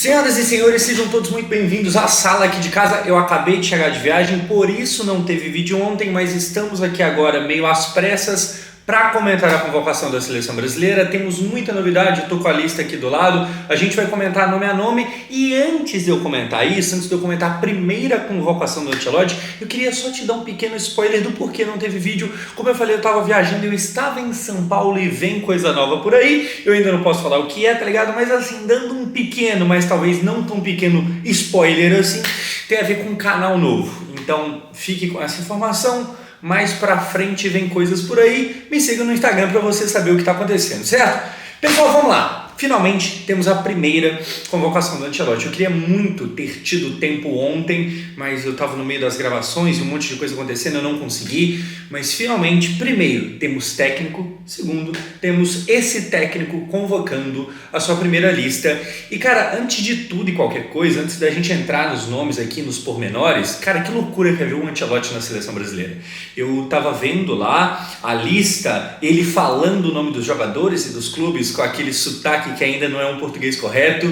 Senhoras e senhores, sejam todos muito bem-vindos à sala aqui de casa. Eu acabei de chegar de viagem, por isso não teve vídeo ontem, mas estamos aqui agora meio às pressas para comentar a convocação da seleção brasileira. Temos muita novidade, eu tô com a lista aqui do lado, a gente vai comentar nome a nome. E antes de eu comentar isso, antes de eu comentar a primeira convocação do Ancelotti, eu queria só te dar um pequeno spoiler do porquê não teve vídeo. Como eu falei, eu tava viajando, eu estava em São Paulo e vem coisa nova por aí. Eu ainda não posso falar o que é, tá ligado? Mas assim, dando um pequeno, mas talvez não tão pequeno spoiler assim, tem a ver com um canal novo. Então fique com essa informação. Mais pra frente vem coisas por aí. Me siga no Instagram pra você saber o que tá acontecendo, certo? Pessoal, vamos lá. Finalmente temos a primeira convocação do Ancelotti. Eu queria muito ter tido tempo ontem, mas eu estava no meio das gravações e um monte de coisa acontecendo, eu não consegui. Mas finalmente, primeiro, temos técnico. Segundo, temos esse técnico convocando a sua primeira lista. E cara, antes de tudo e qualquer coisa, antes da gente entrar nos nomes aqui, nos pormenores, cara, que loucura que é ver o Ancelotti na seleção brasileira. Eu tava vendo lá a lista, ele falando o nome dos jogadores e dos clubes com aquele sotaque que ainda não é um português correto.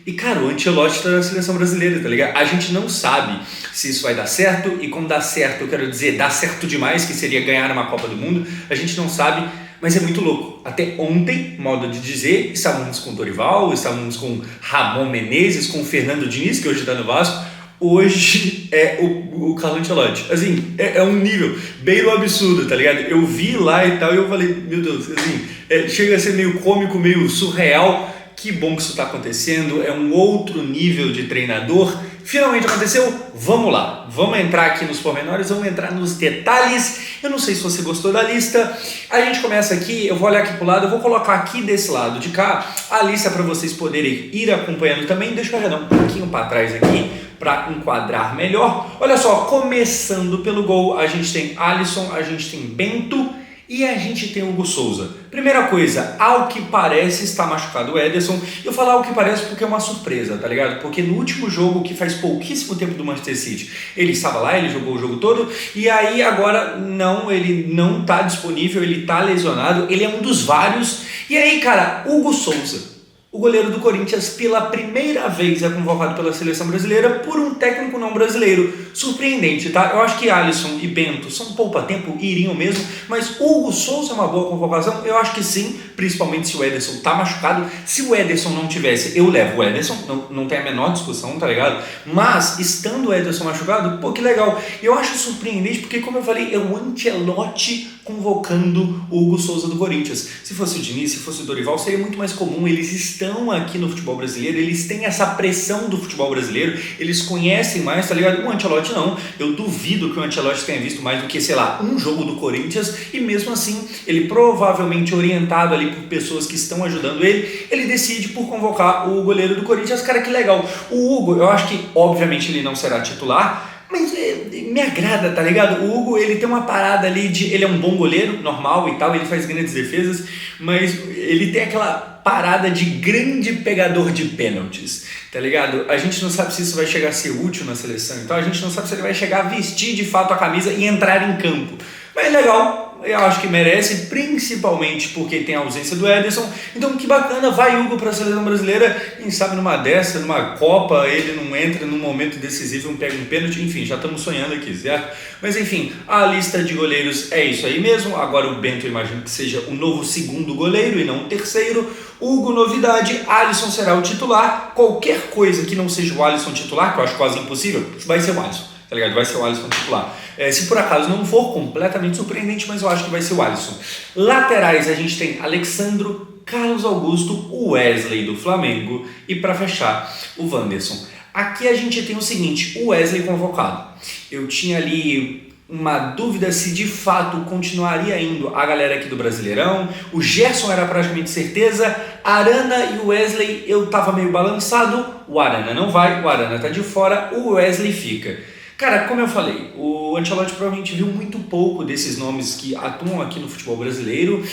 E cara, o Ancelotti tá na seleção brasileira, tá ligado? A gente não sabe se isso vai dar certo, e como dá certo, eu quero dizer, dá certo demais, que seria ganhar uma Copa do Mundo, a gente não sabe, mas é muito louco. Até ontem, modo de dizer, estávamos com o Dorival, estávamos com Ramon Menezes, com o Fernando Diniz, que hoje tá no Vasco. Hoje é o Carlo Ancelotti. Assim, é um nível bem do absurdo, tá ligado? Eu vi lá e tal e eu falei, meu Deus, assim, chega a ser meio cômico, meio surreal. Que bom que isso tá acontecendo, é um outro nível de treinador. Finalmente aconteceu, vamos lá. Vamos entrar aqui nos pormenores, vamos entrar nos detalhes. Eu não sei se você gostou da lista. A gente começa aqui, eu vou olhar aqui pro lado, eu vou colocar aqui desse lado de cá a lista para vocês poderem ir acompanhando também. Deixa eu arredar um pouquinho para trás aqui, para enquadrar melhor. Olha só, começando pelo gol, a gente tem Alisson, a gente tem Bento e a gente tem Hugo Souza. Primeira coisa, ao que parece está machucado o Ederson. Eu falo ao que parece porque é uma surpresa, tá ligado? Porque no último jogo, que faz pouquíssimo tempo do Manchester City, ele estava lá, ele jogou o jogo todo, e aí agora não, ele não tá disponível, ele tá lesionado, ele é um dos vários. E aí, cara, Hugo Souza, o goleiro do Corinthians, pela primeira vez é convocado pela seleção brasileira por um técnico não brasileiro. Surpreendente, tá? Eu acho que Alisson e Bento são poupa-tempo, iriam mesmo, mas Hugo Souza é uma boa convocação? Eu acho que sim, principalmente se o Ederson tá machucado. Se o Ederson não tivesse, eu levo o Ederson, não tem a menor discussão, tá ligado? Mas, estando o Ederson machucado, pô, que legal. Eu acho surpreendente porque, como eu falei, é o Ancelotti convocando o Hugo Souza do Corinthians. Se fosse o Diniz, se fosse o Dorival, seria muito mais comum. Eles estão aqui no futebol brasileiro, eles têm essa pressão do futebol brasileiro, eles conhecem mais, tá ligado? O Ancelotti não. Eu duvido que o Ancelotti tenha visto mais do que, sei lá, um jogo do Corinthians, e mesmo assim, ele provavelmente orientado ali por pessoas que estão ajudando ele decide por convocar o goleiro do Corinthians. Cara, que legal. O Hugo, eu acho que, obviamente, ele não será titular, mas me agrada, tá ligado? O Hugo, ele tem uma parada ali de... Ele é um bom goleiro, normal e tal, ele faz grandes defesas, mas ele tem aquela parada de grande pegador de pênaltis, tá ligado? A gente não sabe se isso vai chegar a ser útil na seleção, então a gente não sabe se ele vai chegar a vestir de fato a camisa e entrar em campo. Mas é legal. Eu acho que merece, principalmente porque tem a ausência do Ederson. Então que bacana, vai Hugo para a seleção brasileira. Quem sabe numa dessa, numa Copa, ele não entra num momento decisivo, não pega um pênalti. Enfim, já estamos sonhando aqui, certo? Mas enfim, a lista de goleiros é isso aí mesmo. Agora o Bento, eu imagino que seja o novo segundo goleiro e não o terceiro. Hugo, novidade, Alisson será o titular. Qualquer coisa que não seja o Alisson titular, que eu acho quase impossível, vai ser o Alisson. Tá ligado? Vai ser o Alisson titular. Se por acaso não for, completamente surpreendente, mas eu acho que vai ser o Alisson. Laterais, a gente tem Alexandro, Carlos Augusto, o Wesley do Flamengo e para fechar, o Wanderson. Aqui a gente tem o seguinte, o Wesley convocado. Eu tinha ali uma dúvida se de fato continuaria indo a galera aqui do Brasileirão. O Gerson era praticamente certeza. Arana e o Wesley eu tava meio balançado. O Arana não vai, o Arana tá de fora, o Wesley fica. Cara, como eu falei, o Ancelotti provavelmente viu muito pouco desses nomes que atuam aqui no futebol brasileiro.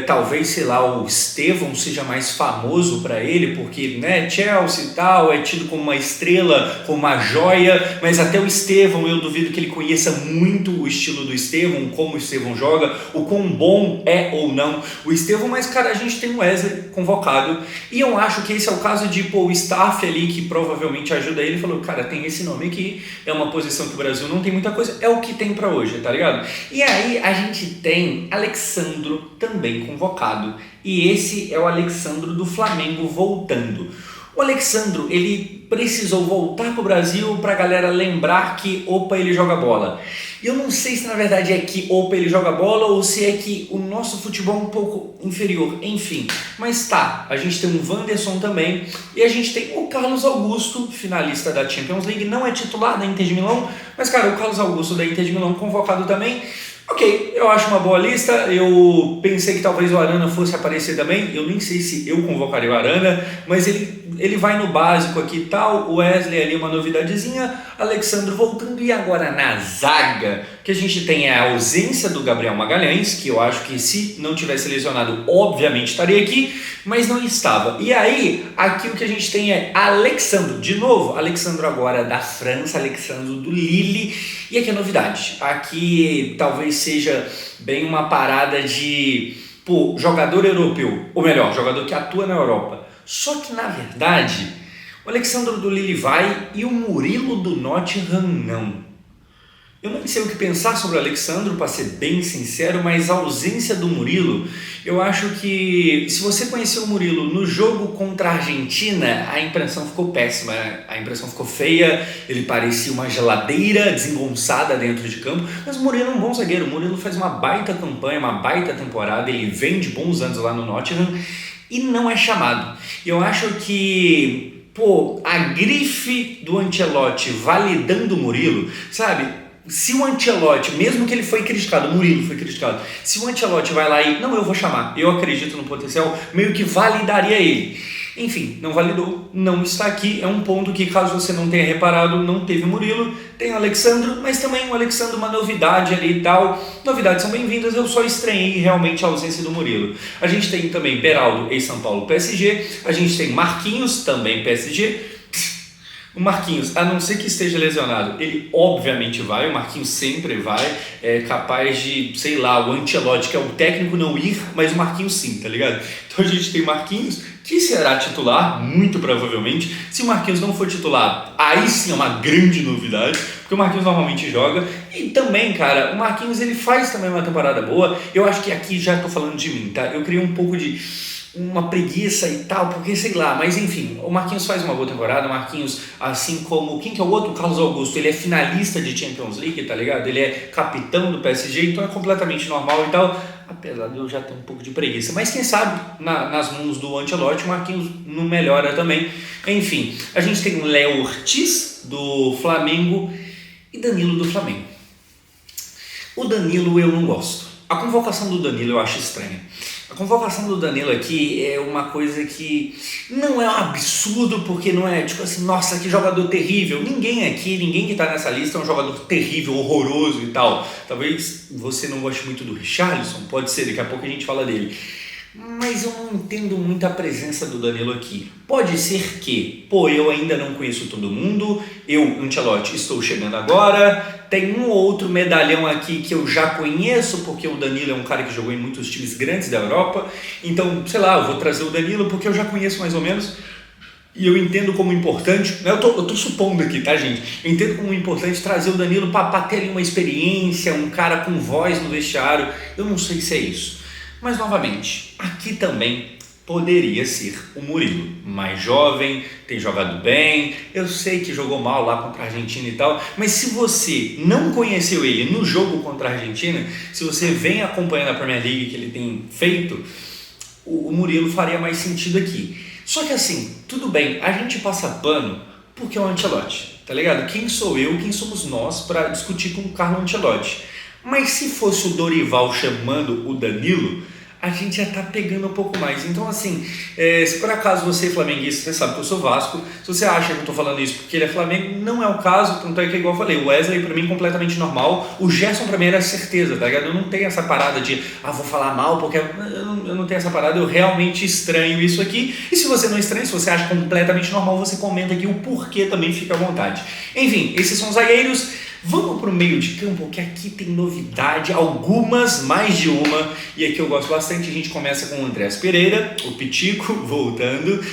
Talvez, sei lá, o Estevão seja mais famoso para ele, porque, né, Chelsea e tal, é tido como uma estrela, como uma joia, mas até o Estevão eu duvido que ele conheça muito o estilo do Estevão, como o Estevão joga, o quão bom é ou não o Estevão, mas, cara, a gente tem o Wesley convocado, e eu acho que esse é o caso de, pô, o staff ali que provavelmente ajuda ele, falou, cara, tem esse nome aqui, é uma posição que o Brasil não tem muita coisa, é o que tem para hoje, tá ligado? E aí a gente tem Alexandro também convocado, e esse é o Alexandro do Flamengo voltando. O Alexandro, ele precisou voltar pro Brasil pra galera lembrar que, opa, ele joga bola. E eu não sei se na verdade é que, opa, ele joga bola ou se é que o nosso futebol é um pouco inferior, enfim. Mas tá, a gente tem o Wanderson também e a gente tem o Carlos Augusto, finalista da Champions League, não é titular da Inter de Milão, mas cara, o Carlos Augusto da Inter de Milão convocado também. Ok, eu acho uma boa lista, eu pensei que talvez o Arana fosse aparecer também, eu nem sei se eu convocaria o Arana, mas ele vai no básico aqui e tal, o Wesley ali uma novidadezinha, Alexandre voltando, e agora na zaga, que a gente tem a ausência do Gabriel Magalhães, que eu acho que se não tivesse lesionado, obviamente estaria aqui, mas não estava. E aí, aqui o que a gente tem é Alexandre, de novo, Alexandre agora da França, Alexandre do Lille, e aqui a novidade, aqui talvez seja bem uma parada de, pô, jogador europeu, ou melhor, jogador que atua na Europa. Só que na verdade, o Alexandre do Lille vai e o Murilo do Nottingham não. Eu não sei o que pensar sobre o Alexandre, para ser bem sincero, mas a ausência do Murilo, eu acho que se você conheceu o Murilo no jogo contra a Argentina, a impressão ficou péssima, a impressão ficou feia, ele parecia uma geladeira desengonçada dentro de campo, mas o Murilo é um bom zagueiro, o Murilo faz uma baita campanha, uma baita temporada, ele vem de bons anos lá no Nottingham e não é chamado. Eu acho que, pô, a grife do Ancelotti validando o Murilo, sabe? Se o Ancelotti, mesmo que ele foi criticado, o Murilo foi criticado, se o Ancelotti vai lá e, não, eu vou chamar, eu acredito no potencial, meio que validaria ele. Enfim, não validou, não está aqui, é um ponto que, caso você não tenha reparado, não teve o Murilo, tem o Alexandre, mas também o Alexandre uma novidade ali e tal, novidades são bem-vindas, eu só estranhei realmente a ausência do Murilo. A gente tem também Beraldo, ex-São Paulo, PSG, a gente tem Marquinhos, também PSG. O Marquinhos, a não ser que esteja lesionado, ele obviamente vai, o Marquinhos sempre vai, é capaz de, sei lá, o Ancelotti, que é o técnico, não ir, mas o Marquinhos sim, tá ligado? Então a gente tem Marquinhos, que será titular, muito provavelmente. Se o Marquinhos não for titular, aí sim é uma grande novidade, porque o Marquinhos normalmente joga. E também, cara, o Marquinhos ele faz também uma temporada boa. Eu acho que aqui já tô falando de mim, tá? Eu criei um pouco de uma preguiça e tal, porque sei lá, mas enfim, o Marquinhos faz uma boa temporada, o Marquinhos, assim como, quem que é o outro? O Carlos Augusto, ele é finalista de Champions League, tá ligado? Ele é capitão do PSG, então é completamente normal e tal, apesar de eu já ter um pouco de preguiça, mas quem sabe, nas mãos do Ancelotti, o Marquinhos não melhora também. Enfim, a gente tem o Léo Ortiz, do Flamengo, e Danilo do Flamengo. O Danilo eu não gosto, a convocação do Danilo eu acho estranha. A convocação do Danilo aqui é uma coisa que não é um absurdo, porque não é tipo assim, nossa, que jogador terrível. Ninguém aqui, ninguém que está nessa lista é um jogador terrível, horroroso e tal. Talvez você não goste muito do Richarlison, pode ser, daqui a pouco a gente fala dele. Mas eu não entendo muito a presença do Danilo aqui. Pode ser que, pô, eu ainda não conheço todo mundo, eu, Ancelotti, estou chegando agora, tem um ou outro medalhão aqui que eu já conheço, porque o Danilo é um cara que jogou em muitos times grandes da Europa, então, sei lá, eu vou trazer o Danilo porque eu já conheço mais ou menos, e eu entendo como importante, eu tô supondo aqui, tá, gente? Eu entendo como importante trazer o Danilo para ter ali uma experiência, um cara com voz no vestiário, eu não sei se é isso. Mas, novamente, aqui também poderia ser o Murilo, mais jovem, tem jogado bem, eu sei que jogou mal lá contra a Argentina e tal, mas se você não conheceu ele no jogo contra a Argentina, se você vem acompanhando a Premier League que ele tem feito, o Murilo faria mais sentido aqui. Só que assim, tudo bem, a gente passa pano porque é o Ancelotti, tá ligado? Quem sou eu, quem somos nós para discutir com o Carlo Ancelotti? Mas se fosse o Dorival chamando o Danilo, a gente já tá pegando um pouco mais. Então, assim, se por acaso você é flamenguista, você sabe que eu sou Vasco. Se você acha que eu tô falando isso porque ele é Flamengo, não é o caso. Tanto é que, igual eu falei, o Wesley pra mim completamente normal. O Gerson pra mim era certeza, tá ligado? Eu não tenho essa parada de, vou falar mal porque eu não tenho essa parada. Eu realmente estranho isso aqui. E se você não estranha, se você acha completamente normal, você comenta aqui o porquê também, fica à vontade. Enfim, esses são os zagueiros. Vamos para o meio de campo, que aqui tem novidade, algumas, mais de uma, e aqui eu gosto bastante. A gente começa com o Andrés Pereira, o Pitico, voltando.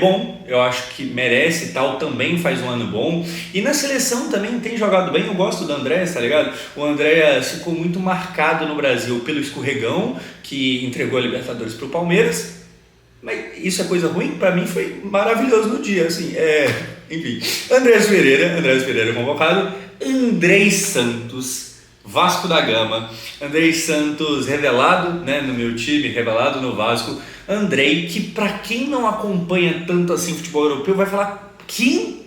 Bom, eu acho que merece e tal, também faz um ano bom. E na seleção também tem jogado bem, eu gosto do Andrés, tá ligado? O Andrés ficou muito marcado no Brasil pelo escorregão, que entregou a Libertadores para o Palmeiras. Mas isso é coisa ruim? Para mim foi maravilhoso no dia, assim, enfim. Andrés Pereira convocado. Andrei Santos, Vasco da Gama. Andrei Santos revelado, né, no meu time, revelado no Vasco. Andrei, que para quem não acompanha tanto assim futebol europeu, vai falar, quem?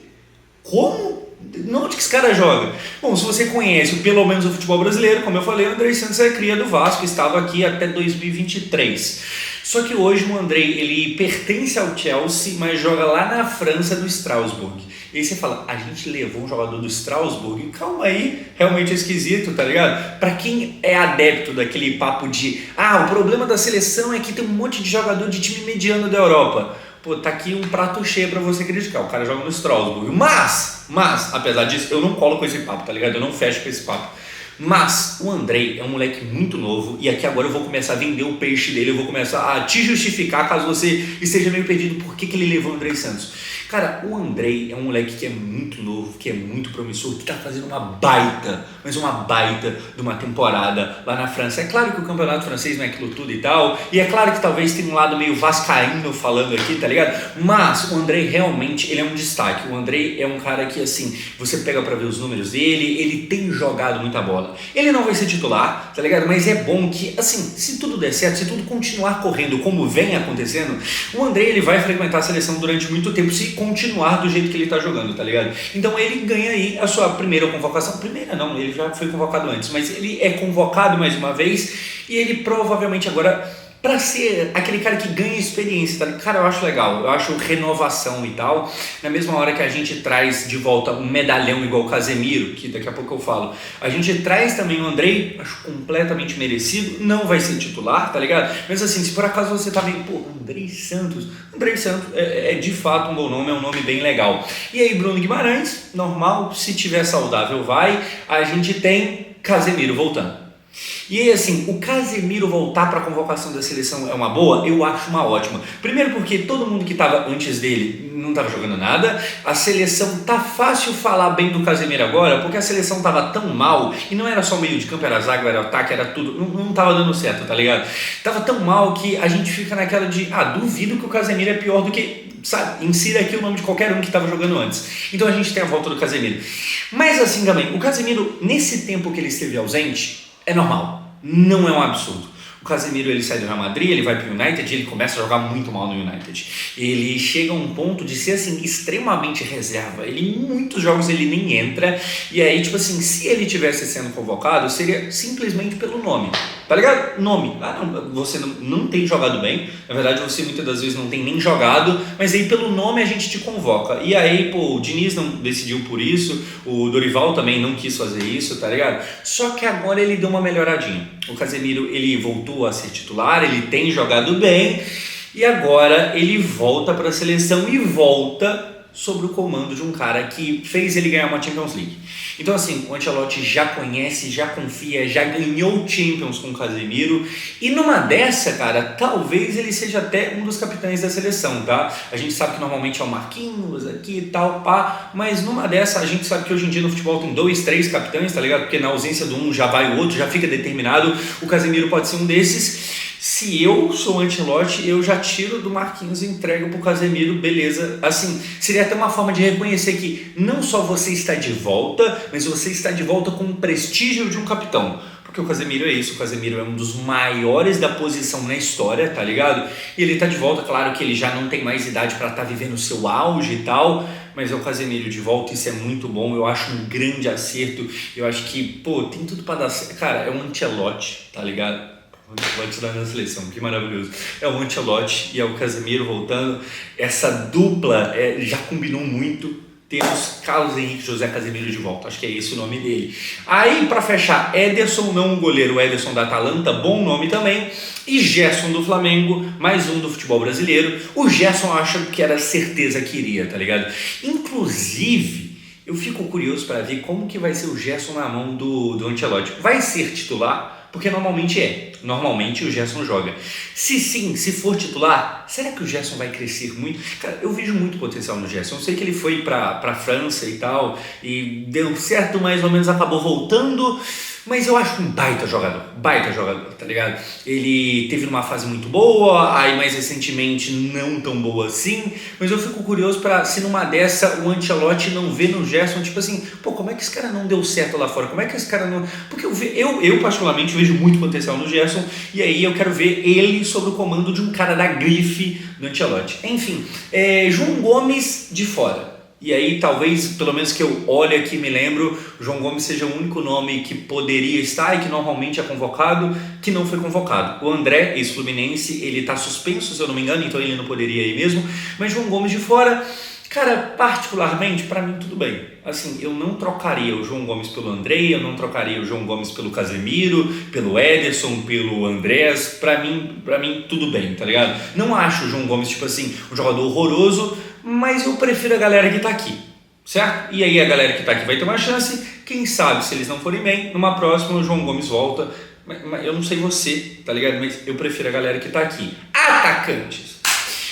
Como? Onde que esse cara joga? Bom, se você conhece pelo menos o futebol brasileiro, como eu falei, o Andrei Santos é cria do Vasco, estava aqui até 2023. Só que hoje o Andrei, ele pertence ao Chelsea, mas joga lá na França, do Strasbourg. E aí você fala, a gente levou um jogador do Strasbourg? Calma aí, realmente é esquisito, tá ligado? Pra quem é adepto daquele papo de, o problema da seleção é que tem um monte de jogador de time mediano da Europa. Pô, tá aqui um prato cheio pra você criticar, o cara joga no Strasbourg. Mas, apesar disso, eu não colo com esse papo, tá ligado? Eu não fecho com esse papo. Mas o Andrei é um moleque muito novo e aqui agora eu vou começar a vender o peixe dele, eu vou começar a te justificar caso você esteja meio perdido por que ele levou o Andrei Santos. Cara, o Andrei é um moleque que é muito novo, que é muito promissor, que tá fazendo uma baita de uma temporada lá na França. É claro que o campeonato francês não é aquilo tudo e tal, e é claro que talvez tenha um lado meio vascaíno falando aqui, tá ligado? Mas o Andrei realmente, ele é um destaque. O Andrei é um cara que, assim, você pega pra ver os números dele, ele tem jogado muita bola. Ele não vai ser titular, tá ligado? Mas é bom que, assim, se tudo der certo, se tudo continuar correndo como vem acontecendo, o Andrei, ele vai frequentar a seleção durante muito tempo, se continuar do jeito que ele tá jogando, tá ligado? Então ele ganha aí a sua primeira convocação. Primeira não, ele já foi convocado antes, mas ele é convocado mais uma vez e ele provavelmente agora, pra ser aquele cara que ganha experiência, tá? Cara, eu acho legal, eu acho renovação e tal, na mesma hora que a gente traz de volta um medalhão igual o Casemiro, que daqui a pouco eu falo, a gente traz também o Andrei, acho completamente merecido, não vai ser titular, tá ligado? Mas assim, se por acaso você tá vendo, Andrei Santos é de fato um bom nome, é um nome bem legal. E aí Bruno Guimarães, normal, se tiver saudável vai, a gente tem Casemiro voltando. E aí, assim, o Casemiro voltar para a convocação da seleção é uma boa? Eu acho uma ótima. Primeiro porque todo mundo que estava antes dele não estava jogando nada. A seleção, tá fácil falar bem do Casemiro agora, porque a seleção estava tão mal, e não era só meio de campo, era zaga, era ataque, era tudo, não estava dando certo, tá ligado? Tava tão mal que a gente fica naquela de, duvido que o Casemiro é pior do que, sabe, insira aqui o nome de qualquer um que estava jogando antes. Então a gente tem a volta do Casemiro. Mas assim também, o Casemiro, nesse tempo que ele esteve ausente, é normal, não é um absurdo. O Casemiro, ele sai do Real Madrid, ele vai para o United, ele começa a jogar muito mal no United. Ele chega a um ponto de ser assim, extremamente reserva. Ele, em muitos jogos ele nem entra. E aí, tipo assim, se ele tivesse sendo convocado, seria simplesmente pelo nome. Tá ligado? Nome. Não, você não tem jogado bem. Na verdade, você muitas das vezes não tem nem jogado. Mas aí, pelo nome, a gente te convoca. E aí, o Diniz não decidiu por isso. O Dorival também não quis fazer isso, tá ligado? Só que agora ele deu uma melhoradinha. O Casemiro, ele voltou a ser titular, ele tem jogado bem. E agora ele volta para a seleção e volta sobre o comando de um cara que fez ele ganhar uma Champions League. Então assim, o Ancelotti já conhece, já confia, já ganhou Champions com o Casemiro, e numa dessa, cara, talvez ele seja até um dos capitães da seleção, tá? A gente sabe que normalmente é o Marquinhos aqui e tal, pá, mas numa dessa a gente sabe que hoje em dia no futebol tem 2, 3 capitães, tá ligado? Porque na ausência do um já vai o outro, já fica determinado, o Casemiro pode ser um desses. Se eu sou o Ancelotti, eu já tiro do Marquinhos e entrego pro Casemiro, beleza. Assim, seria até uma forma de reconhecer que não só você está de volta, mas você está de volta com o prestígio de um capitão. Porque o Casemiro é isso, o Casemiro é um dos maiores da posição na história, tá ligado? E ele tá de volta, claro que ele já não tem mais idade para estar vivendo o seu auge e tal, mas é o Casemiro de volta, isso é muito bom, eu acho um grande acerto, eu acho que, tem tudo para dar certo. Cara, é um Ancelotti, tá ligado? Ancelotti lá na seleção, que maravilhoso. É o Ancelotti e é o Casemiro voltando. Essa dupla já combinou muito. Temos Carlos Henrique José Casemiro de volta, acho que é esse o nome dele. Aí, para fechar, Ederson, não o goleiro, Ederson da Atalanta, bom nome também. E Gerson do Flamengo, mais um do futebol brasileiro. O Gerson eu acho que era certeza que iria, tá ligado? Inclusive, eu fico curioso para ver como que vai ser o Gerson na mão do Ancelotti. Vai ser titular? Porque normalmente é. Normalmente o Gerson joga. Se sim, se for titular, será que o Gerson vai crescer muito? Cara, eu vejo muito potencial no Gerson. Eu sei que ele foi pra França e tal, e deu certo, mais ou menos acabou voltando, mas eu acho um baita jogador, tá ligado? Ele teve uma fase muito boa, aí mais recentemente não tão boa assim, mas eu fico curioso para se numa dessa o Ancelotti não vê no Gerson, tipo assim, pô, como é que esse cara não deu certo lá fora? Como é que esse cara não... Porque eu particularmente vejo muito potencial no Gerson, e aí eu quero ver ele sob o comando de um cara da grife do Ancelotti. Enfim, João Gomes de fora. E aí talvez, pelo menos que eu olhe aqui e me lembro, o João Gomes seja o único nome que poderia estar e que normalmente é convocado, que não foi convocado. O André, ex-Fluminense, ele está suspenso, se eu não me engano, então ele não poderia ir mesmo. Mas João Gomes de fora, cara, particularmente, para mim tudo bem. Assim, eu não trocaria o João Gomes pelo André, eu não trocaria o João Gomes pelo Casemiro, pelo Ederson, pelo Andrés. Para mim tudo bem, tá ligado? Não acho o João Gomes, tipo assim, um jogador horroroso, mas eu prefiro a galera que tá aqui, certo? E aí a galera que tá aqui vai ter uma chance, quem sabe se eles não forem bem, numa próxima o João Gomes volta, mas eu não sei você, tá ligado? Mas eu prefiro a galera que tá aqui. Atacantes!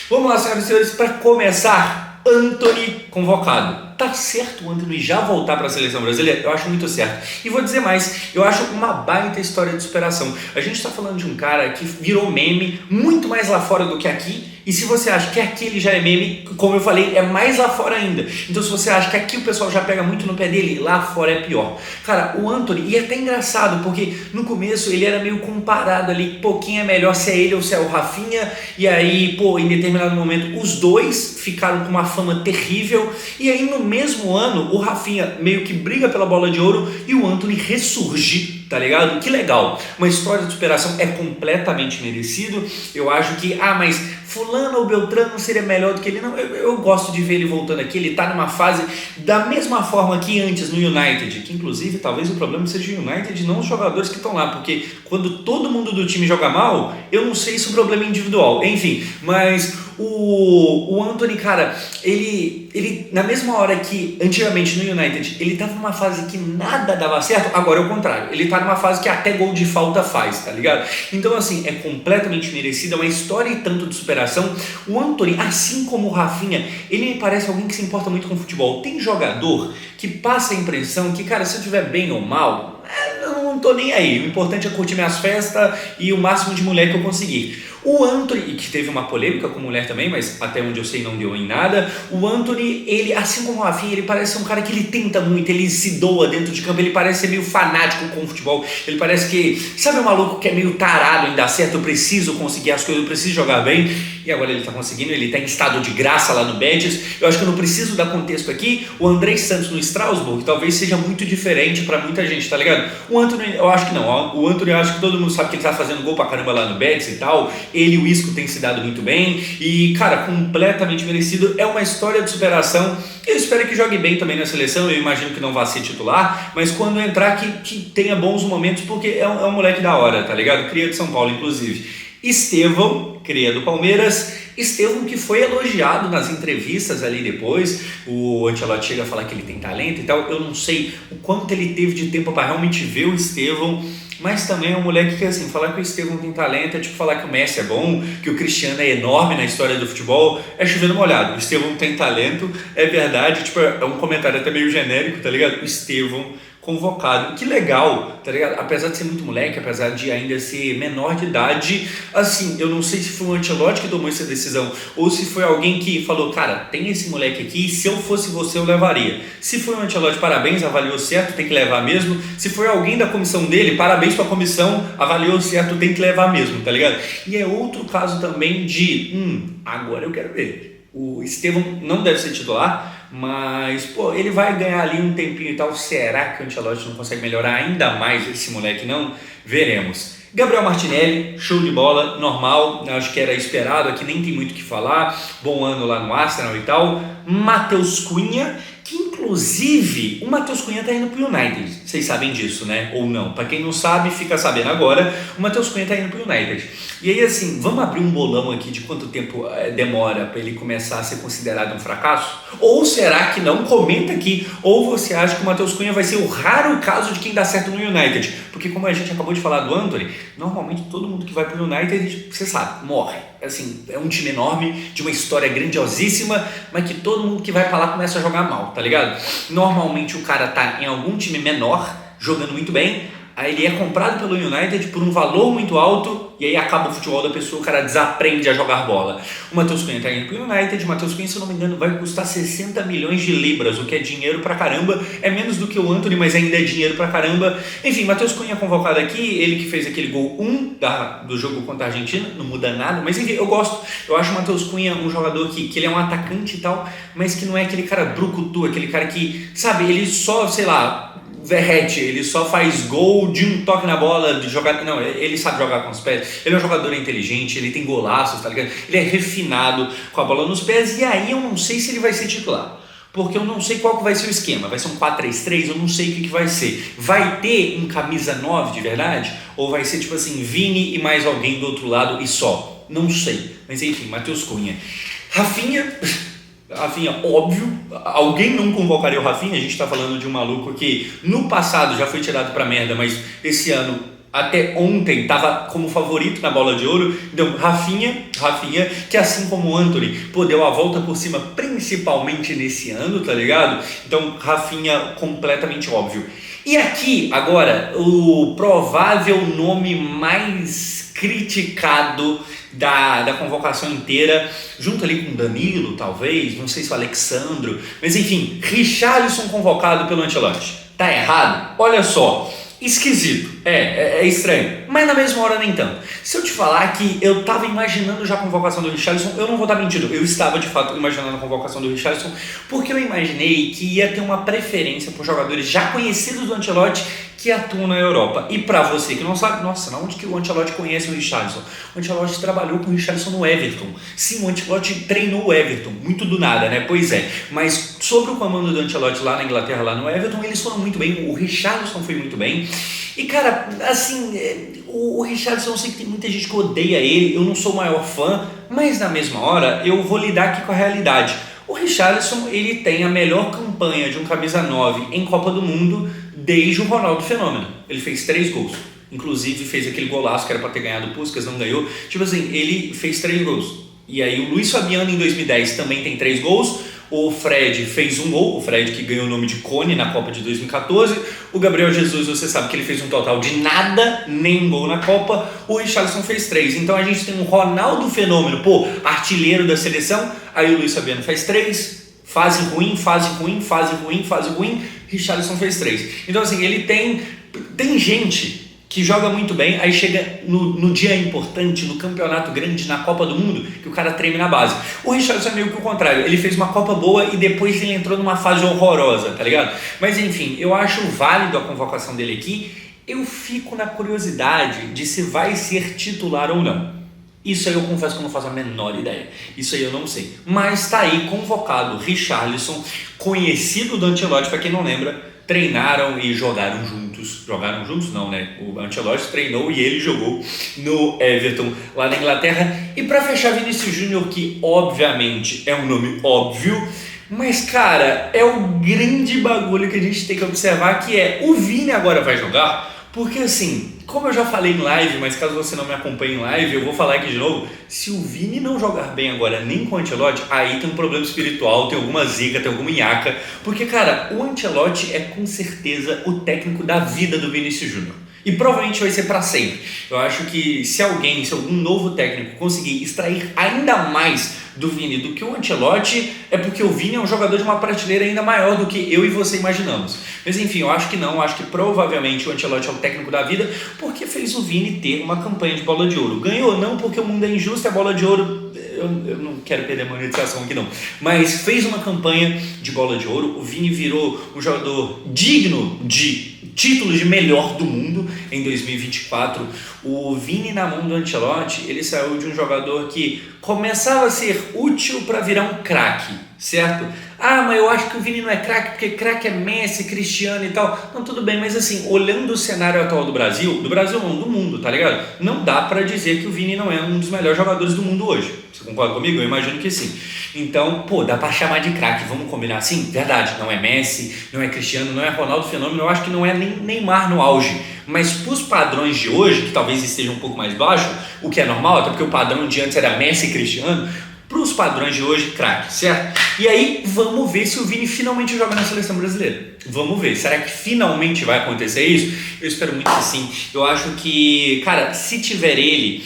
Vamos lá, senhoras e senhores, para começar, Antony convocado. Tá certo o Antony já voltar para a seleção brasileira? Eu acho muito certo. E vou dizer mais, eu acho uma baita história de superação. A gente está falando de um cara que virou meme muito mais lá fora do que aqui. E se você acha que aqui ele já é meme, como eu falei, é mais lá fora ainda. Então se você acha que aqui o pessoal já pega muito no pé dele, lá fora é pior. Cara, o Antony, e é até engraçado, porque no começo ele era meio comparado ali, pô, quem é melhor, se é ele ou se é o Rafinha. E aí, pô, em determinado momento, os dois ficaram com uma fama terrível. E aí no mesmo ano, o Rafinha meio que briga pela bola de ouro e o Antony ressurge, tá ligado? Que legal. Uma história de superação é completamente merecido. Eu acho que, mas fulano ou Beltrano seria melhor do que ele. Não, eu gosto de ver ele voltando aqui. Ele tá numa fase da mesma forma que antes no United, que inclusive talvez o problema seja o United, não os jogadores que estão lá, porque quando todo mundo do time joga mal, eu não sei se o problema é individual. Enfim, mas o Antony, cara, ele na mesma hora que antigamente no United ele tava numa fase que nada dava certo, agora é o contrário, ele tá numa fase que até gol de falta faz, tá ligado? Então assim, é completamente merecido, é uma história e tanto de superação. O Antony, assim como o Rafinha, ele me parece alguém que se importa muito com futebol. Tem jogador que passa a impressão que, cara, se eu estiver bem ou mal, eu não tô nem aí, o importante é curtir minhas festas e o máximo de mulher que eu conseguir. O Antony, que teve uma polêmica com mulher também, mas até onde eu sei não deu em nada. O Antony, ele, assim como o Rafinha, ele parece ser um cara que ele tenta muito, ele se doa dentro de campo, ele parece ser meio fanático com o futebol, ele parece que, sabe o maluco que é meio tarado em dar certo, eu preciso conseguir as coisas, eu preciso jogar bem, e agora ele tá conseguindo, ele tá em estado de graça lá no Betis. Eu acho que eu não preciso dar contexto aqui. O André Santos no Strasbourg talvez seja muito diferente pra muita gente, tá ligado? O Antony, eu acho que não, o Antony, eu acho que todo mundo sabe que ele tá fazendo gol pra caramba lá no Betis e tal, ele e o Isco tem se dado muito bem, e cara, completamente merecido, é uma história de superação. Eu espero que jogue bem também na seleção, eu imagino que não vá ser titular, mas quando entrar que tenha bons momentos, porque é um moleque da hora, tá ligado? Cria de São Paulo, inclusive. Estevão, cria do Palmeiras. Estevão que foi elogiado nas entrevistas ali depois, o Ancelotti chega a falar que ele tem talento e tal, eu não sei o quanto ele teve de tempo para realmente ver o Estevão, mas também é um moleque que, assim, falar que o Estevão tem talento é tipo falar que o Messi é bom, que o Cristiano é enorme na história do futebol, é chovendo molhado. O Estevão tem talento, é verdade, tipo, é um comentário até meio genérico, tá ligado? O Estevão convocado, que legal, tá ligado? Apesar de ser muito moleque, apesar de ainda ser menor de idade, assim, eu não sei se foi o Ancelotti que tomou essa decisão, ou se foi alguém que falou, cara, tem esse moleque aqui, se eu fosse você eu levaria. Se foi o Ancelotti, parabéns, avaliou certo, tem que levar mesmo. Se foi alguém da comissão dele, parabéns pra comissão, avaliou certo, tem que levar mesmo, tá ligado? E é outro caso também de, agora eu quero ver. O Estevão não deve ser titular, mas pô, ele vai ganhar ali um tempinho e tal. Será que o Ancelotti não consegue melhorar ainda mais esse moleque? Não? Veremos. Gabriel Martinelli, show de bola, normal, acho que era esperado, aqui nem tem muito o que falar, bom ano lá no Arsenal e tal. Matheus Cunha, que inclusive o Matheus Cunha tá indo pro United, vocês sabem disso, né? Ou não? Para quem não sabe, fica sabendo agora, o Matheus Cunha tá indo pro United. E aí assim, vamos abrir um bolão aqui de quanto tempo demora para ele começar a ser considerado um fracasso? Ou será que não? Comenta aqui. Ou você acha que o Matheus Cunha vai ser o raro caso de quem dá certo no United? Porque como a gente acabou de falar do Antony, normalmente todo mundo que vai pro United, você sabe, morre. Assim, é um time enorme, de uma história grandiosíssima, mas que todo mundo que vai pra lá começa a jogar mal, tá ligado? Normalmente o cara tá em algum time menor, jogando muito bem, aí ele é comprado pelo United por um valor muito alto e aí acaba o futebol da pessoa, o cara desaprende a jogar bola. O Matheus Cunha tá indo pro United, o Matheus Cunha, se eu não me engano, vai custar 60 milhões de libras, o que é dinheiro pra caramba, é menos do que o Antony, mas ainda é dinheiro pra caramba. Enfim, Matheus Cunha convocado aqui, ele que fez aquele gol 1 do jogo contra a Argentina, não muda nada, mas enfim, eu gosto, eu acho o Matheus Cunha um jogador que ele é um atacante e tal, mas que não é aquele cara brucutu, aquele cara que, sabe, ele só, sei lá, Verratti, ele só faz gol de um toque na bola, de jogar. Não, ele sabe jogar com os pés, ele é um jogador inteligente, ele tem golaços, tá ligado? Ele é refinado com a bola nos pés, e aí eu não sei se ele vai ser titular, porque eu não sei qual que vai ser o esquema, vai ser um 4-3-3, eu não sei o que vai ser. Vai ter um camisa 9 de verdade? Ou vai ser tipo assim, Vini e mais alguém do outro lado e só? Não sei, mas enfim, Matheus Cunha. Rafinha, óbvio, alguém não convocaria o Rafinha, a gente tá falando de um maluco que no passado já foi tirado pra merda, mas esse ano, até ontem, tava como favorito na bola de ouro. Então, Rafinha, que assim como o Antony, pô, deu a volta por cima, principalmente nesse ano, tá ligado? Então, Rafinha, completamente óbvio. E aqui, agora, o provável nome mais criticado da convocação inteira, junto ali com Danilo, talvez, não sei se o Alexandro, mas enfim, Richarlison convocado pelo Ancelotti. Tá errado? Olha só, esquisito, é estranho, mas na mesma hora nem tanto. Se eu te falar que eu tava imaginando já a convocação do Richarlison, eu não vou estar mentindo, eu estava de fato imaginando a convocação do Richarlison, porque eu imaginei que ia ter uma preferência por jogadores já conhecidos do Ancelotti que atuam na Europa. E pra você que não sabe, nossa, onde que o Ancelotti conhece o Richarlison? O Ancelotti trabalhou com o Richarlison no Everton. Sim, o Ancelotti treinou o Everton, muito do nada, né? Pois é, mas sobre o comando do Ancelotti lá na Inglaterra, lá no Everton, eles foram muito bem, o Richarlison foi muito bem. E cara, assim, o Richarlison, eu sei que tem muita gente que odeia ele, eu não sou o maior fã, mas na mesma hora eu vou lidar aqui com a realidade. O Richarlison, ele tem a melhor campanha de um camisa 9 em Copa do Mundo desde o Ronaldo Fenômeno. Ele fez 3 gols. Inclusive fez aquele golaço que era para ter ganhado o Puskás, não ganhou. Tipo assim, ele fez 3 gols. E aí o Luiz Fabiano em 2010 também tem 3 gols. O Fred fez um gol, o Fred que ganhou o nome de Cone na Copa de 2014. O Gabriel Jesus, você sabe que ele fez um total de nada, nem um gol na Copa. O Richarlison fez 3. Então a gente tem um Ronaldo Fenômeno, pô, artilheiro da seleção. Aí o Luiz Fabiano faz 3. Fase ruim, fase ruim, fase ruim, fase ruim. Richarlison fez 3. Então assim, ele tem gente que joga muito bem, aí chega no dia importante, no campeonato grande, na Copa do Mundo, que o cara treme na base. O Richarlison é meio que o contrário, ele fez uma Copa boa e depois ele entrou numa fase horrorosa, tá ligado? Mas enfim, eu acho válido a convocação dele aqui, eu fico na curiosidade de se vai ser titular ou não. Isso aí eu confesso que eu não faço a menor ideia, isso aí eu não sei. Mas tá aí convocado Richarlison, conhecido do Ancelotti, pra quem não lembra, treinaram e jogaram juntos. Jogaram juntos não, né? O Ancelotti treinou e ele jogou no Everton, lá na Inglaterra. E para fechar, Vinícius Júnior, que obviamente é um nome óbvio, mas cara, é o grande bagulho que a gente tem que observar, que é o Vini agora vai jogar. Porque assim, como eu já falei em live, mas caso você não me acompanhe em live, eu vou falar aqui de novo, se o Vini não jogar bem agora nem com o Ancelotti, aí tem um problema espiritual, tem alguma zica, tem alguma nhaca, porque cara, o Ancelotti é com certeza o técnico da vida do Vinícius Júnior. E provavelmente vai ser para sempre. Eu acho que se algum novo técnico conseguir extrair ainda mais do Vini do que o Ancelotti, é porque o Vini é um jogador de uma prateleira ainda maior do que eu e você imaginamos. Mas enfim, eu acho que não, acho que provavelmente o Ancelotti é o técnico da vida, porque fez o Vini ter uma campanha de bola de ouro. Ganhou não porque o mundo é injusto, a bola de ouro eu não quero perder a monetização aqui não, mas fez uma campanha de bola de ouro. O Vini virou um jogador digno de título de melhor do mundo em 2024. O Vini, na mão do Ancelotti, ele saiu de um jogador que começava a ser útil para virar um craque, certo? Ah, mas eu acho que o Vini não é craque, porque craque é Messi, Cristiano e tal. Não, tudo bem, mas assim, olhando o cenário atual do Brasil não, do mundo, tá ligado? Não dá pra dizer que o Vini não é um dos melhores jogadores do mundo hoje. Você concorda comigo? Eu imagino que sim. Então, dá pra chamar de craque, vamos combinar assim? Verdade, não é Messi, não é Cristiano, não é Ronaldo Fenômeno, eu acho que não é nem Neymar no auge. Mas pros padrões de hoje, que talvez esteja um pouco mais baixo, o que é normal, até porque o padrão de antes era Messi e Cristiano, para os padrões de hoje, craque, certo? E aí, vamos ver se o Vini finalmente joga na seleção brasileira. Vamos ver, será que finalmente vai acontecer isso? Eu espero muito que sim. Eu acho que, cara, se tiver ele,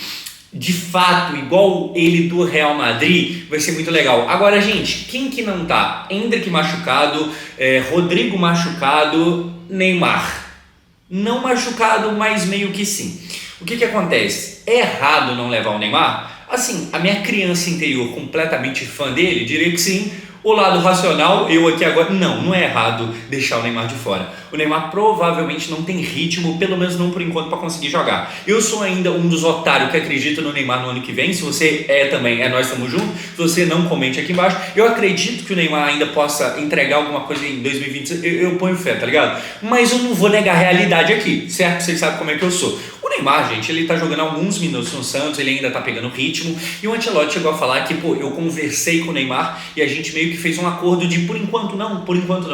de fato, igual ele do Real Madrid, vai ser muito legal. Agora, gente, quem que não tá? Endrick machucado, Rodrigo machucado, Neymar. Não machucado, mas meio que sim. O que acontece? É errado não levar o Neymar? Assim, a minha criança interior completamente fã dele, diria que sim. O lado racional, eu aqui agora, não é errado deixar o Neymar de fora. O Neymar provavelmente não tem ritmo, pelo menos não por enquanto, para conseguir jogar. Eu sou ainda um dos otários que acredita no Neymar no ano que vem. Se você também, nós estamos juntos. Se você não, comente aqui embaixo. Eu acredito que o Neymar ainda possa entregar alguma coisa em 2026. Eu ponho fé, tá ligado? Mas eu não vou negar a realidade aqui, certo? Vocês sabem como é que eu sou. O Neymar, gente, ele tá jogando alguns minutos no Santos, ele ainda tá pegando ritmo, e o Ancelotti chegou a falar que, eu conversei com o Neymar e a gente meio que fez um acordo de por enquanto não,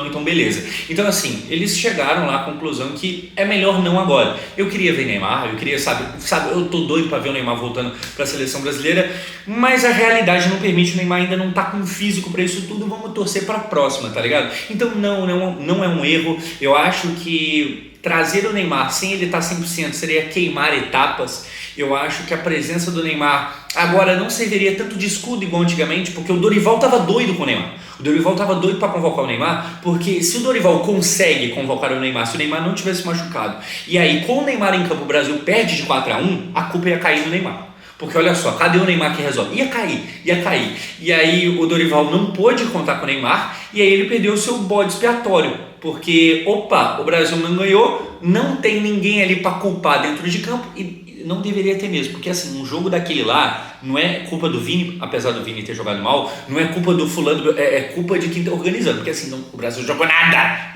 então beleza. Então assim, eles chegaram lá à conclusão que é melhor não agora. Eu queria ver Neymar, eu queria, sabe, eu tô doido pra ver o Neymar voltando pra seleção brasileira, mas a realidade não permite, o Neymar ainda não tá com físico pra isso tudo, vamos torcer pra próxima, tá ligado? Então não é um erro, eu acho que trazer o Neymar sem ele estar 100% seria queimar etapas. Eu acho que a presença do Neymar agora não serviria tanto de escudo igual antigamente, porque o Dorival estava doido com o Neymar. O Dorival estava doido para convocar o Neymar, porque se o Dorival consegue convocar o Neymar, se o Neymar não tivesse machucado, e aí com o Neymar em campo o Brasil perde de 4-1, a culpa ia cair no Neymar. Porque olha só, cadê o Neymar que resolve? Ia cair. E aí o Dorival não pôde contar com o Neymar, e aí ele perdeu o seu bode expiatório. Porque, o Brasil não ganhou, não tem ninguém ali para culpar dentro de campo, e não deveria ter mesmo. Porque assim, um jogo daquele lá não é culpa do Vini, apesar do Vini ter jogado mal, não é culpa do fulano, é culpa de quem tá organizando. Porque assim, o Brasil jogou nada,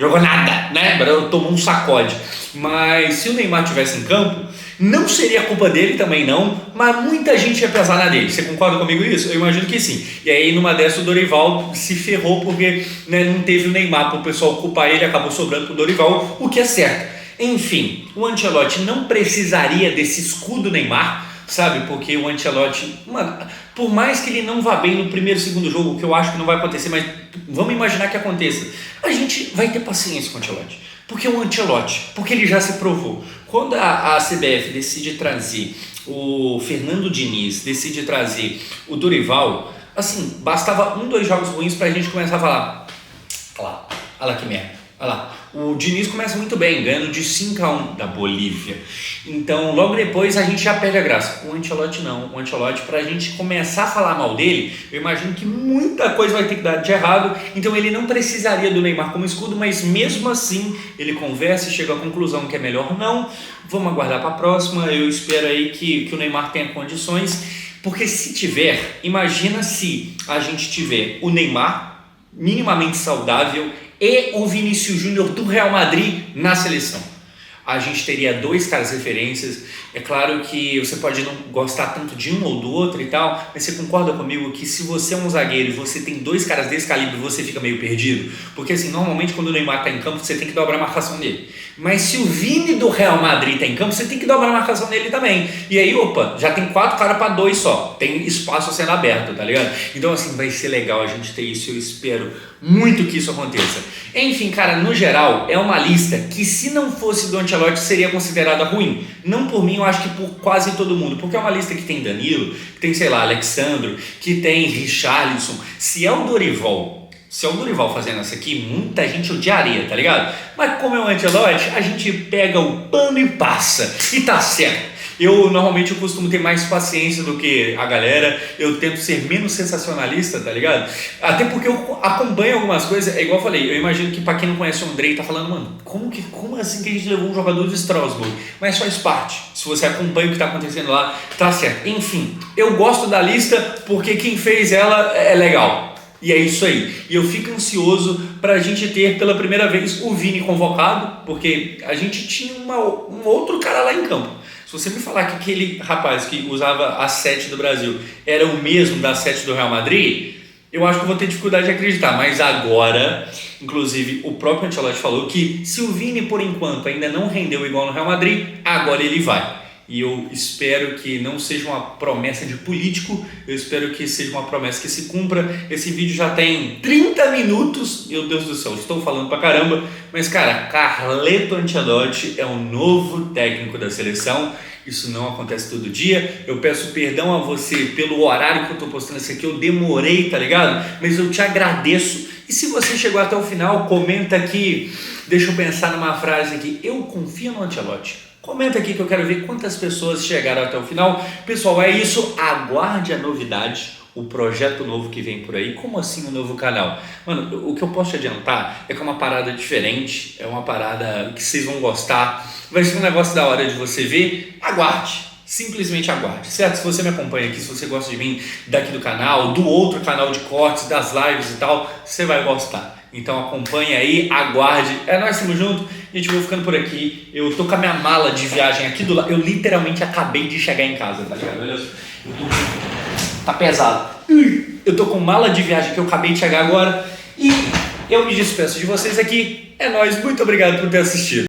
né? O Brasil tomou um sacode. Mas se o Neymar tivesse em campo, não seria culpa dele também não, mas muita gente ia pesar na dele. Você concorda comigo nisso? Eu imagino que sim. E aí numa dessa o Dorival se ferrou porque não teve o Neymar para o pessoal culpar ele, acabou sobrando pro Dorival, o que é certo. Enfim, o Ancelotti não precisaria desse escudo Neymar, sabe? Porque o Ancelotti, por mais que ele não vá bem no primeiro e segundo jogo, o que eu acho que não vai acontecer, mas vamos imaginar que aconteça, a gente vai ter paciência com o Ancelotti. Porque o Ancelotti, porque ele já se provou. Quando a CBF decide trazer o Fernando Diniz, decide trazer o Dorival, assim, bastava 2 jogos ruins pra gente começar a falar, olha lá que merda, olha lá. O Diniz começa muito bem, ganhando de 5-1 da Bolívia. Então, logo depois, a gente já perde a graça. O Ancelotti não. O Ancelotti, pra gente começar a falar mal dele, eu imagino que muita coisa vai ter que dar de errado. Então, ele não precisaria do Neymar como escudo, mas mesmo assim, ele conversa e chega à conclusão que é melhor não. Vamos aguardar para a próxima. Eu espero aí que o Neymar tenha condições. Porque se tiver, imagina se a gente tiver o Neymar minimamente saudável e o Vinícius Júnior do Real Madrid na seleção. A gente teria 2 caras referências. É claro que você pode não gostar tanto de um ou do outro e tal, mas você concorda comigo que se você é um zagueiro e você tem 2 caras desse calibre, você fica meio perdido? Porque assim, normalmente quando o Neymar está em campo, você tem que dobrar a marcação dele. Mas se o Vini do Real Madrid está em campo, você tem que dobrar a marcação dele também. E aí, já tem 4 caras para 2 só. Tem espaço sendo aberto, tá ligado? Então assim, vai ser legal a gente ter isso. Eu espero muito que isso aconteça. Enfim, cara, no geral, é uma lista que se não fosse do Ancelotti seria considerada ruim. Não por mim, eu acho que por quase todo mundo. Porque é uma lista que tem Danilo, que tem, sei lá, Alexandro, que tem Richarlison. Se é o Dorival fazendo essa aqui, muita gente odiaria, tá ligado? Mas como é o Ancelotti, a gente pega o pano e passa. E tá certo. Eu normalmente eu costumo ter mais paciência do que a galera, eu tento ser menos sensacionalista, tá ligado? Até porque eu acompanho algumas coisas, é igual eu falei, eu imagino que pra quem não conhece o Andrei tá falando, mano, como assim que a gente levou um jogador de Strasbourg? Mas faz parte, se você acompanha o que tá acontecendo lá, tá certo. Enfim, eu gosto da lista porque quem fez ela é legal. E é isso aí. E eu fico ansioso para a gente ter pela primeira vez o Vini convocado, porque a gente tinha um outro cara lá em campo. Se você me falar que aquele rapaz que usava a 7 do Brasil era o mesmo da 7 do Real Madrid, eu acho que eu vou ter dificuldade de acreditar. Mas agora, inclusive, o próprio Ancelotti falou que se o Vini, por enquanto, ainda não rendeu igual no Real Madrid, agora ele vai. E eu espero que não seja uma promessa de político, eu espero que seja uma promessa que se cumpra. Esse vídeo já tem 30 minutos, meu Deus do céu, estou falando pra caramba, mas cara, Carleto Ancelotti é o novo técnico da seleção. Isso não acontece todo dia. Eu peço perdão a você pelo horário que eu tô postando isso aqui, eu demorei, tá ligado? Mas eu te agradeço. E se você chegou até o final, comenta aqui, deixa eu pensar numa frase aqui, eu confio no Ancelotti. Comenta aqui que eu quero ver quantas pessoas chegaram até o final. Pessoal, é isso. Aguarde a novidade, o projeto novo que vem por aí. Como assim um novo canal? Mano, o que eu posso te adiantar é que é uma parada diferente, é uma parada que vocês vão gostar. Vai ser um negócio da hora de você ver. Aguarde. Simplesmente aguarde, certo? Se você me acompanha aqui, se você gosta de mim, daqui do canal, do outro canal de cortes, das lives e tal, você vai gostar. Então acompanhe aí, aguarde. É nóis, tamo junto. Gente, vou ficando por aqui. Eu tô com a minha mala de viagem aqui do lado. Eu literalmente acabei de chegar em casa, tá ligado? Olha só. Tá pesado. Eu tô com mala de viagem que eu acabei de chegar agora. E eu me despeço de vocês aqui. É nóis, muito obrigado por ter assistido.